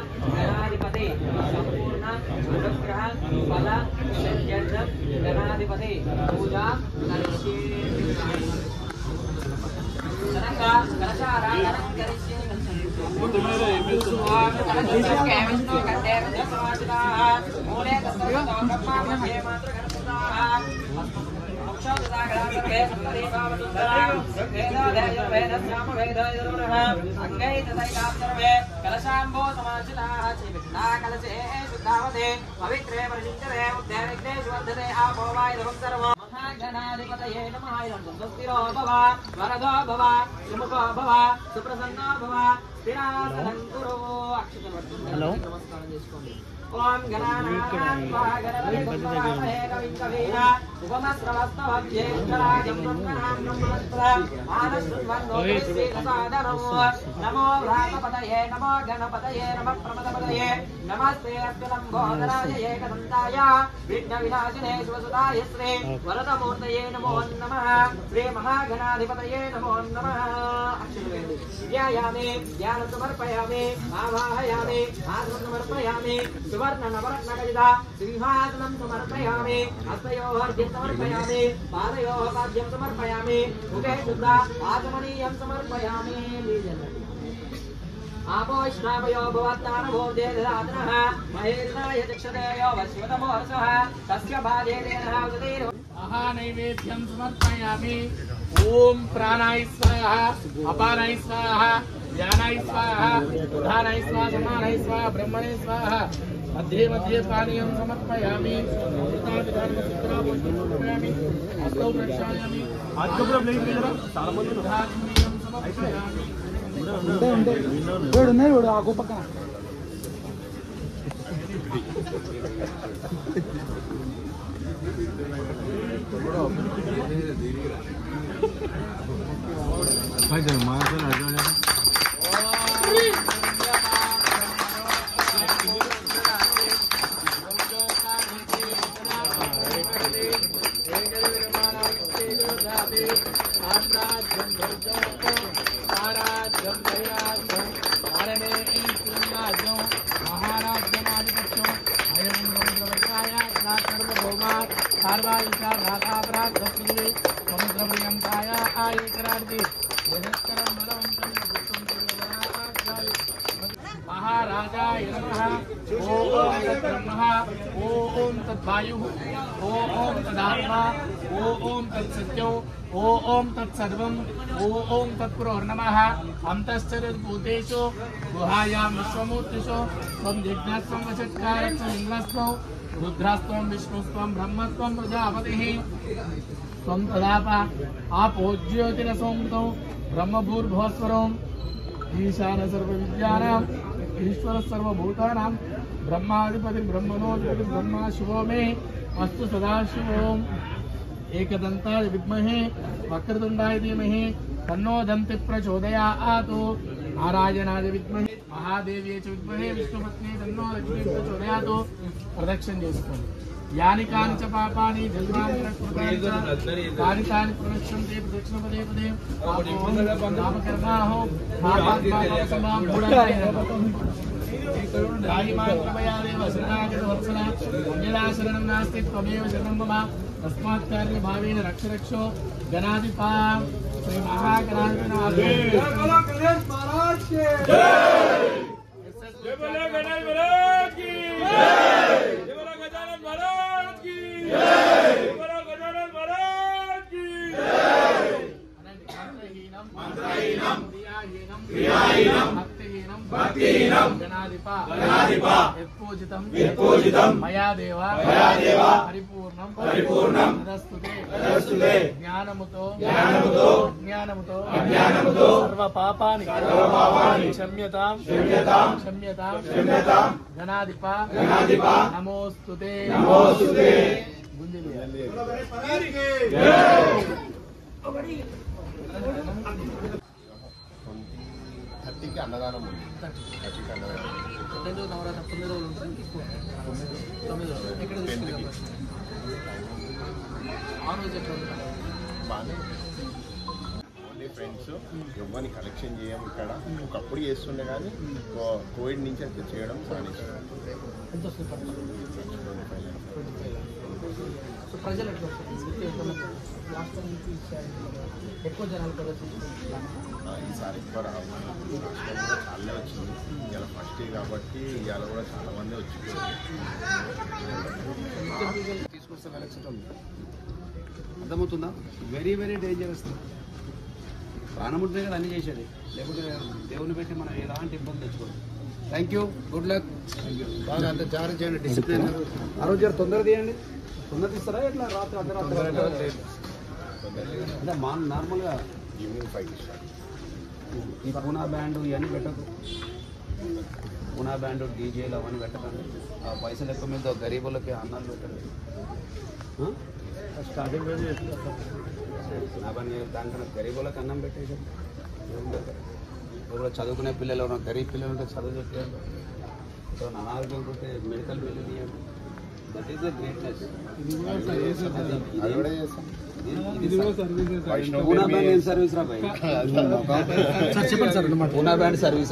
गणाधिपति संपूर्ण अनुग्रह फल सिद्ध्यर्थम गणाधिपति पूजा करिष्ये सरंगा कलशारा करिष्ये विष्णु कंदे समाजदा मूले तस्मै ब्रह्मा मध्ये मात्र कलशाम्बो समाचिताः कलशे शुद्धावते पवित्रे परिचिन्ते उद्यानिग्नेषु वर्धते आपो वायुधं सर्वं महागणाधिपतये नमः स्वस्तिरो भव वरदो भव सुमुखो भव सुप्रसन्नो भव स्थिरासनं कुरु हेलो नमस्कारं చేసుకోండి ओम गणानां गणपते गणपते कविं कवीना उपमस्रवस्तवज्येष्ठराजं ब्रह्मणां ब्रह्मणस्पदा आनश्रुण्वन्नोतिश्रीतसादरो नमो भ्रातपतये नमो गणपतये नमः प्रमदपतये नमस्ते अच्युतम्बोधराय एकदन्ताय विघ्नविनाशिने शिवसुताय श्री वरदमूर्तये नमो नमः श्री महागणाधिपतये नमो नमः अक्षरवेदे ध्यायामि ध्यानं समर्पयामि आवाहयामि आसनं समर्पयामि सुवर्ण नवरत्नगजिता सिंहासनं समर्पयामि हस्तयोः अर्घ्यं समर्पयामि पादयोः पाद्यं समर्पयामि मुखे शुद्धा आचमनीयं समर्पयामि आपो श्रावयो भवत्तानभो देदधातनः महेन्द्राय चक्षुदेयो वश्वतमोर्षः तस्य भाजे देनः उदतीर्व महानैवेद्यं समर्पयामि ओम प्राणाय स्वाहा अपानाय स्वाहा ज्ञानाय स्वाहा उदानाय स्वाहा समानाय स्वाहा ब्रह्मणे स्वाहा मध्ये मध्ये पानीयं समर्पयामि समर्पयामि हस्तौ प्रक्षालयामि आत्मप्रभु नहीं मेरा सालमन उदानीयं समर्पयामि वेड़ नहीं वेड़ आगो पक्का भाई जब मार्शल आ जाओ महाराजाय नमः ओम तद्ब्रह्म ओम तद्वायुः ओम तदात्मा ओम तत्सत्यो ओम तत्सर्वं ओम तत्पुरोर्नमः अन्तश्चरद्भूतेषु गुहायां विश्वमूर्तिषु त्वं जिज्ञास्त्वं वचत्कारस्त्वं इन्द्रस्त्वं रुद्रास्त्वं विष्णुस्त्वं ब्रह्मस्त्वं प्रजापतिः त्वं तदाप आपोज्योतिरसोऽमृतं ब्रह्मभूर्भुवस्वरम् ईशान सर्वविद्यानां ईश्वर सर्वभूतानां ब्रह्माधिपति ब्रह्मणोऽधिपति ब्रह्मा शिवो मे अस्तु सदाशिवोम एकदन्ताय विद्महे वक्रतुण्डाय धीमहि तन्नो दन्ति प्रचोदयात् नारायणाय विद्महे महादेव्यै च विद्महे विष्णुपत्नी तन्नो लक्ष्मी प्रचोदयात् प्रदक्षिण చేసుకోండి यानि कानि च पापानि जन्मानि तानि तानि प्रविशन्ति प्रदक्षिणपदे पदे नामकर्माहो कृपयादेव शरणागतवत्सला अन्यदा शरणं नास्ति त्वमेव शरणं मम तस्मात् कार्यभावेन रक्ष रक्षो गणाधिपा श्री यत्पूजितं मया देवा परिपूर्णं तदस्तुते ज्ञानमुतो सर्वपापानि क्षम्यतां गणाधिपा नमोस्तुते కి అన్నదానం ఉంది. బాగానే ఓన్లీ ఫ్రెండ్స్ ఎవరిని కలెక్షన్ చేయము ఇక్కడ. ఒకప్పుడు చేస్తుండే కానీ కోవిడ్ నుంచి అయితే చేయడం సాధించాం. సో ప్రజలు ఎట్లా ఎక్కువ జనాలు ఈసారి ఎక్కువ రావాలి. చాలా వచ్చింది ఇవాళ ఫస్ట్ డే కాబట్టి ఇవాళ కూడా చాలా మంది వచ్చింది. తీసుకొస్తే కలెక్షన్ ఉంది, అర్థమవుతుందా? Very very dangerous. ప్రాణం ఉంటే కదా అన్నీ చేసేది, లేకపోతే దేవుని పెట్టి మనం ఎలాంటి ఇబ్బంది తెచ్చుకోండి. Thank you, good luck. బాగా అంత జాగ్రత్త చేయండి, డిసిప్లిన్. ఆ రోజు తొందర తీయండి. తొందర తీస్తారా ఎట్లా? రాత్రి అర్ధరాత్రి అంటే నార్మల్గా ఈవినింగ్ 5 స్టార్ట్. ఈ పూనా బ్యాండ్ ఇవన్నీ పెట్టకు. పూనా బ్యాండ్ డీజేలు అవన్నీ పెట్టకండి. ఆ పైసలు ఎక్కువ మీద గరీబులకి అన్నాలు పెట్టండి. స్టార్టింగ్ పూనా బ్యాండ్ దానికన్నా గరీబులకి అన్నం పెట్టేసాం. ఎవరో చదువుకునే పిల్లలు ఎవరో గరీబ్ పిల్లలు ఉంటే చదువు చెప్పేయండి. అనారోగ్యం ఉంటే మెడికల్ బిల్లు ఇవ్వండి. That is the greatness. Poona band ఏం సర్వీస్ రా భాయ్? Poona band service.